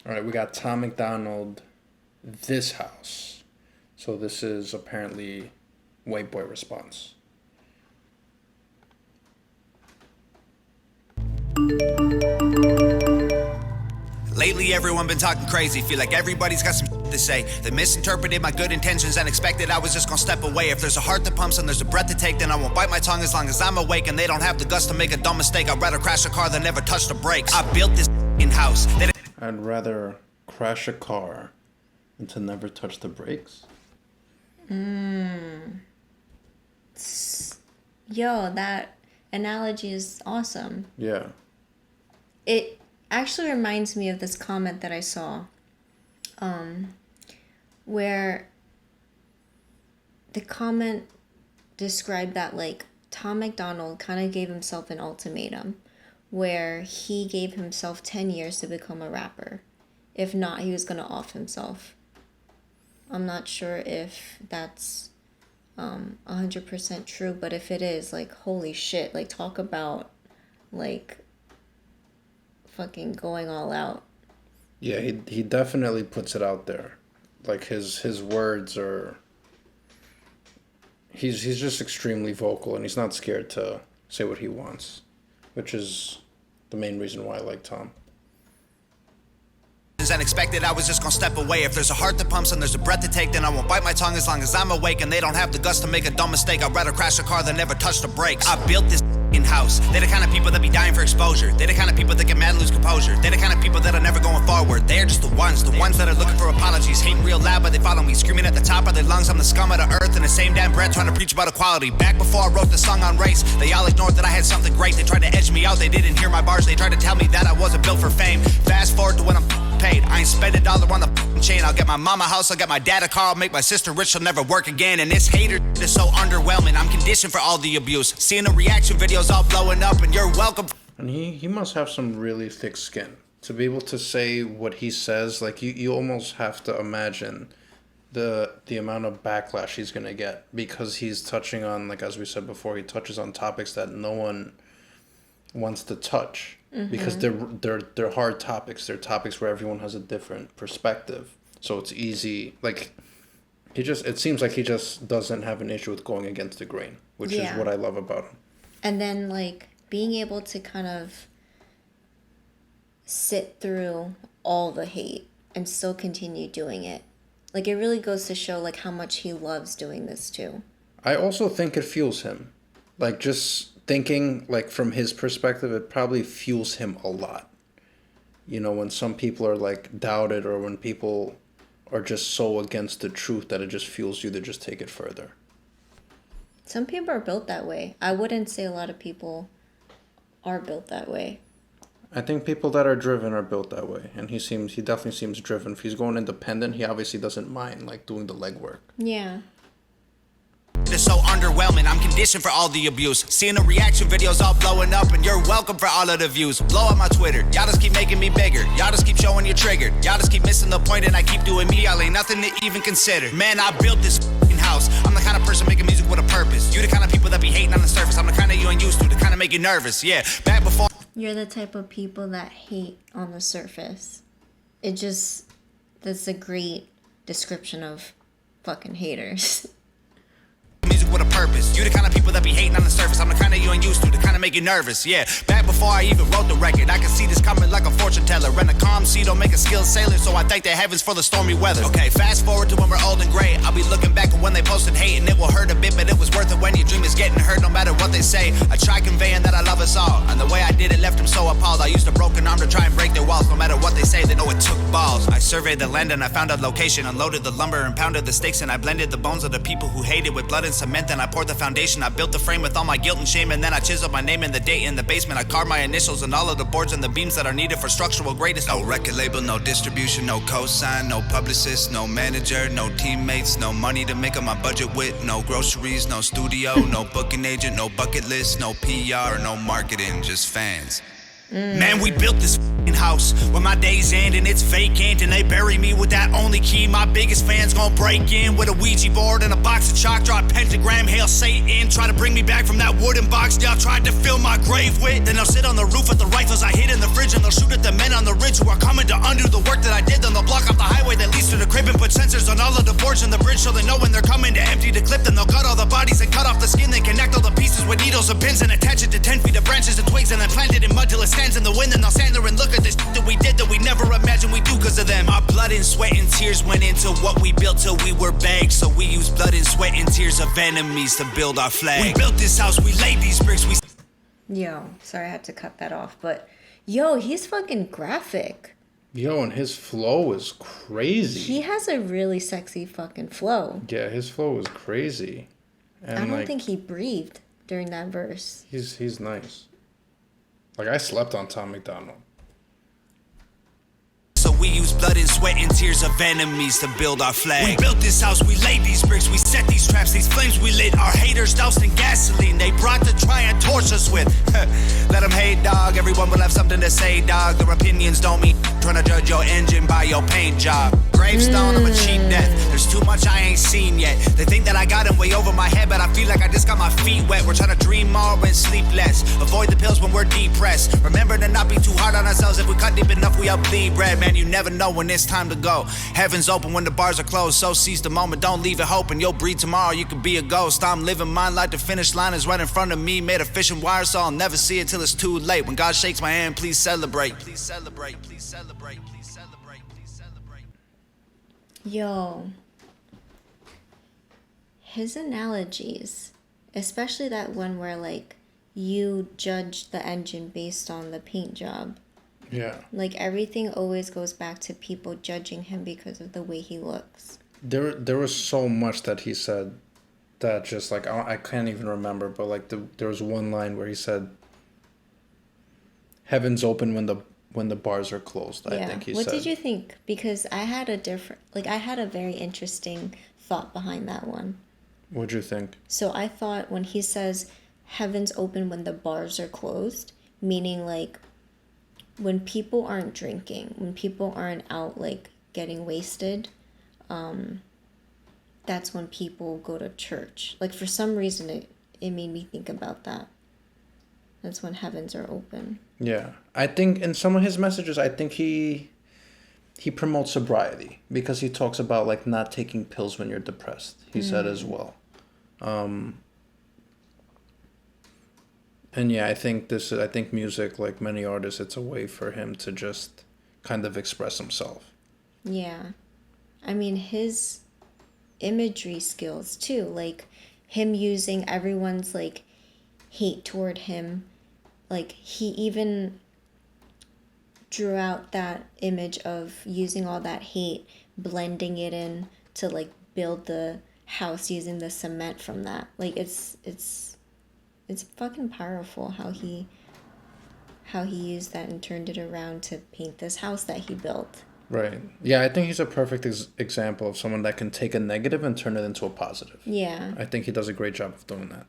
All right, we got Tom MacDonald, This House. So this is apparently White Boy response. Lately, everyone been talking crazy. Feel like everybody's got some to say. They misinterpreted my good intentions and expected I was just gonna step away. If there's a heart that pumps and there's a breath to take, then I won't bite my tongue as long as I'm awake. And they don't have the guts to make a dumb mistake. I'd rather crash a car than never touch the brakes. I built this in-house. I'd rather crash a car than to never touch the brakes. Yo, that analogy is awesome. Yeah. It actually reminds me of this comment that I saw, where the comment described that, like, Tom MacDonald kind of gave himself an ultimatum where he gave himself 10 years to become a rapper. If not, he was going to off himself. I'm not sure if that's 100% true, but if it is, like, holy shit, like, talk about, like, fucking going all out. Yeah, he definitely puts it out there. Like, his words are... He's just extremely vocal, and he's not scared to say what he wants, which is the main reason why I like Tom. And expected I was just gonna step away. If there's a heart that pumps and there's a breath to take, then I won't bite my tongue as long as I'm awake. And they don't have the guts to make a dumb mistake. I'd rather crash a car than never touch the brakes. I built this in-house. They're the kind of people that be dying for exposure. They're the kind of people that get mad and lose composure. They're the kind of people that are never going forward. They're just the ones that are looking for apologies. Hating real loud, but they follow me. Screaming at the top of their lungs, I'm the scum of the earth. In the same damn breath, trying to preach about equality. Back before I wrote the song on race, they all ignored that I had something great. They tried to edge me out, they didn't hear my bars. They tried to tell me that I wasn't built for fame. Fast forward to when I'm paid. I ain't spend a dollar on the chain. I'll get my mama a house, I'll get my dad a car, I'll make my sister rich, she'll never work again. And this hater is so underwhelming. I'm conditioned for all the abuse. Seeing the reaction videos all blowing up, and you're welcome. And he must have some really thick skin to be able to say what he says. Like, you almost have to imagine the amount of backlash he's gonna get, because he's touching on, like, as we said before, he touches on topics that no one wants to touch. Mm-hmm. Because they're hard topics. They're topics where everyone has a different perspective. So it's easy. Like, it seems like he just doesn't have an issue with going against the grain, which is what I love about him. And then, like, being able to kind of sit through all the hate and still continue doing it. Like, it really goes to show, like, how much he loves doing this too. I also think it fuels him. Like, just thinking, like, from his perspective, it probably fuels him a lot. You know, when some people are, like, doubted, or when people are just so against the truth that it just fuels you to just take it further. Some people are built that way. I wouldn't say a lot of people are built that way. I think people that are driven are built that way, and he definitely seems driven. If he's going independent, he obviously doesn't mind, like, doing the legwork. Yeah. It's so underwhelming. I'm conditioned for all the abuse. Seeing the reaction videos all blowing up, and you're welcome for all of the views. Blow up my Twitter. Y'all just keep making me bigger. Y'all just keep showing you're triggered. Y'all just keep missing the point, and I keep doing me. Y'all ain't nothing to even consider. Man, I built this house. I'm the kind of person making music with a purpose. You the kind of people that be hating on the surface. I'm the kind that you ain't used to. The kind of make you nervous. Yeah, back before. You're the type of people that hate on the surface. That's a great description of fucking haters. Music with a purpose. You the kind of people that be hating on the surface. I'm the kind that you ain't used to, the kind of make you nervous. Yeah, back before I even wrote the record, I can see this coming like a fortune teller. And a calm sea don't make a skilled sailor, so I thank the heavens for the stormy weather. Okay, fast forward to when we're old and gray. I'll be looking back at when they posted hate, and it will hurt a bit, but it was worth it when your dream is getting hurt no matter what they say. I try conveying that I love us all, and the way I did it left them so appalled. I used a broken arm to try and break their walls. No matter what they say, they know it took balls. I surveyed the land and I found a location, unloaded the lumber and pounded the stakes, and I blended the bones of the people who hated with blood and cement. Then I poured the foundation. I built the frame with all my guilt and shame, and then I chiseled my name and the date in the basement. I carved my initials and all of the boards and the beams that are needed for structural greatness. No record label, no distribution, no cosign, no publicist, no manager, no teammates, no money to make up my budget with, no groceries, no studio, no booking agent, no bucket list, no PR, no marketing, just fans. Man, we built this f***ing house where my days end and it's vacant, and they bury me with that only key. My biggest fans gon' break in with a Ouija board and a box of chalk, draw a pentagram, hail Satan, try to bring me back from that wooden box y'all tried to fill my grave with. Then they'll sit on the roof with the rifles I hid in the fridge, and they'll shoot at the men on the ridge who are coming to undo the work that I did. Then they'll block off the highway that leads to the crib and put sensors on all of the boards and the bridge so they know when they're coming to empty the clip. Then they'll cut all the bodies and cut off the skin, then connect all the pieces with needles and pins and attach it to 10 feet of branches and twigs, and then plant it in mud till it stands in the wind. And they'll stand there and look at this that we did that we never imagined we do because of them. Our blood and sweat and tears went into what we built till we were begged. So we used blood and sweat and tears of enemies to build our flag. We built this house, we laid these bricks, we... Yo, sorry I had to cut that off, but yo, he's fucking graphic. Yo, and his flow is crazy. He has a really sexy fucking flow. Yeah, his flow is crazy. And I don't think he breathed during that verse. He's nice. Like, I slept on Tom MacDonald. So we use blood and sweat and tears of enemies to build our flag. We built this house, we laid these bricks, we set these traps, these flames we lit. Our haters doused in gasoline, they brought to try and torch us with. Let them hate, dog, everyone will have something to say, dog. Their opinions don't mean trying to judge your engine by your paint job. Gravestone of a cheap death, there's too much I ain't seen yet. They think that I got them way over my head, but I feel like I just got my feet wet. We're trying to dream more and sleep less, avoid the pills when we're depressed. Remember to not be too hard on ourselves. If we cut deep enough, we'll bleed red. Man, you never know when it's time to go. Heaven's open when the bars are closed, so seize the moment, don't leave it hoping. You'll breathe tomorrow, you could be a ghost. I'm living mine like the finish line is right in front of me, made of fishing wire, so I'll never see it till it's too late. When God shakes my hand, please celebrate. Please celebrate, please celebrate, please celebrate, please celebrate. Yo, his analogies, especially that one where like you judge the engine based on the paint job. Yeah. Like everything always goes back to people judging him because of the way he looks. There was so much that he said that just like I can't even remember, but like there was one line where he said, "Heaven's open when the bars are closed." I think he said. What did you think? Because I had a very interesting thought behind that one. What'd you think? So I thought when he says heaven's open when the bars are closed, meaning like when people aren't drinking, when people aren't out like getting wasted, that's when people go to church. Like for some reason it made me think about that. That's when heavens are open. Yeah. I think in some of his messages, I think he promotes sobriety because he talks about like not taking pills when you're depressed. He said as well. And yeah, I think music, like many artists, it's a way for him to just kind of express himself. Yeah. I mean, his imagery skills too, like him using everyone's like hate toward him. Like he even drew out that image of using all that hate, blending it in to like build the house using the cement from that. Like it's fucking powerful how he used that and turned it around to paint this house that he built. Right. Yeah, I think he's a perfect example of someone that can take a negative and turn it into a positive. Yeah. I think he does a great job of doing that.